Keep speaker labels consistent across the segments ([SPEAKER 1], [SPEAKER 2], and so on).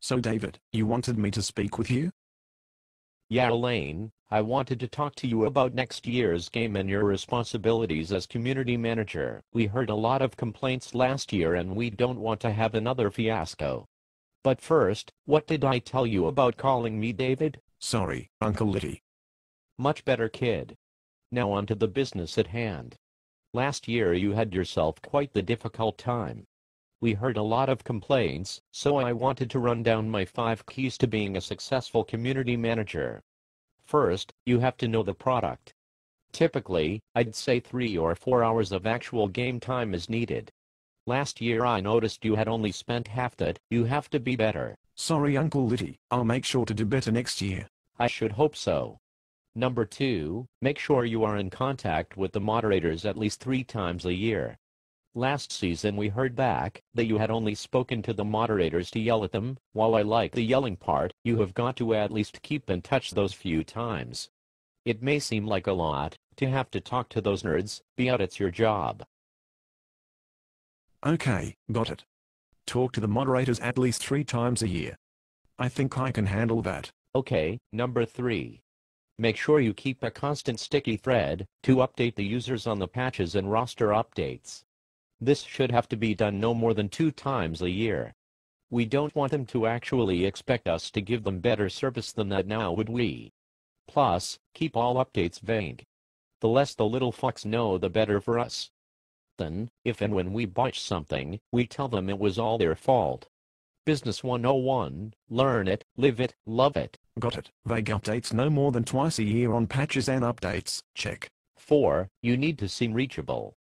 [SPEAKER 1] So David, you wanted me to speak with you?
[SPEAKER 2] Yeah, Elaine, I wanted to talk to you about next year's game and your responsibilities as community manager. We heard a lot of complaints last year and we don't want to have another fiasco. But first, what did I tell you about calling me David?
[SPEAKER 1] Sorry, Uncle Litty.
[SPEAKER 2] Much better, kid. Now on to the business at hand. Last year you had yourself quite the difficult time. We heard a lot of complaints, so I wanted to run down my 5 keys to being a successful community manager. First, you have to know the product. Typically, I'd say 3 or 4 hours of actual game time is needed. Last year I noticed you had only spent half that. You have to be better.
[SPEAKER 1] Sorry, Uncle Litty. I'll make sure to do better next year.
[SPEAKER 2] I should hope so. Number 2, make sure you are in contact with the moderators at least 3 times a year. Last season we heard back that you had only spoken to the moderators to yell at them. While I like the yelling part, you have got to at least keep in touch those few times. It may seem like a lot to have to talk to those nerds, but it's your job.
[SPEAKER 1] Okay, got it. Talk to the moderators at least 3 times a year. I think I can handle that.
[SPEAKER 2] Okay, number 3. Make sure you keep a constant sticky thread to update the users on the patches and roster updates. This should have to be done no more than 2 times a year. We don't want them to actually expect us to give them better service than that, now would we? Plus, keep all updates vague. The less the little fucks know, the better for us. Then, if and when we botch something, we tell them it was all their fault. Business 101, learn it, live it, love it.
[SPEAKER 1] Got it. Vague updates no more than twice a year on patches and updates. Check.
[SPEAKER 2] 4, you need to seem reachable.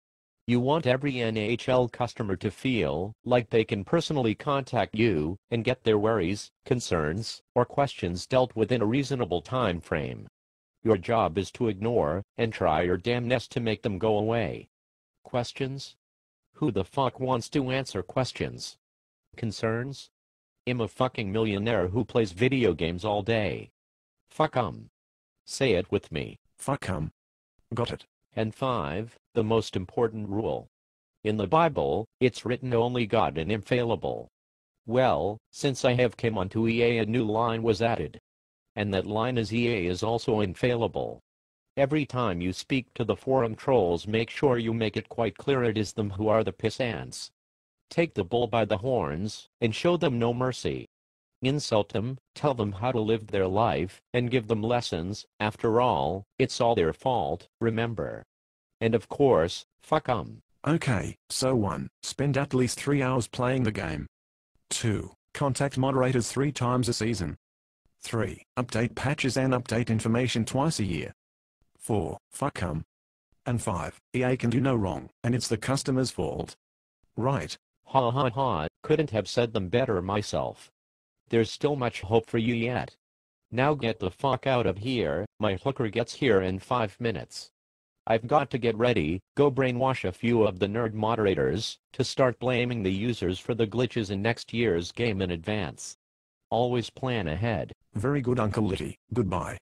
[SPEAKER 2] You want every NHL customer to feel like they can personally contact you and get their worries, concerns, or questions dealt with in a reasonable time frame. Your job is to ignore and try your damnedest to make them go away. Questions? Who the fuck wants to answer questions? Concerns? I'm a fucking millionaire who plays video games all day. Fuck 'em. Say it with me.
[SPEAKER 1] Fuck 'em. Got it.
[SPEAKER 2] And 5, the most important rule. In the Bible, it's written only God is infallible. Well, since I have come onto EA, a new line was added. And that line is EA is also infallible. Every time you speak to the forum trolls, make sure you make it quite clear it is them who are the pissants. Take the bull by the horns and show them no mercy. Insult them, tell them how to live their life, and give them lessons. After all, it's all their fault, remember. And of course, fuck 'em.
[SPEAKER 1] Okay, so 1. Spend at least 3 hours playing the game. 2. Contact moderators 3 times a season. 3. Update patches and update information twice a year. 4. Fuck 'em. And 5. EA can do no wrong, and it's the customer's fault. Right.
[SPEAKER 2] Ha ha ha, couldn't have said them better myself. There's still much hope for you yet. Now get the fuck out of here, my hooker gets here in 5 minutes. I've got to get ready, go brainwash a few of the nerd moderators, to start blaming the users for the glitches in next year's game in advance. Always plan ahead.
[SPEAKER 1] Very good, Uncle Litty. Goodbye.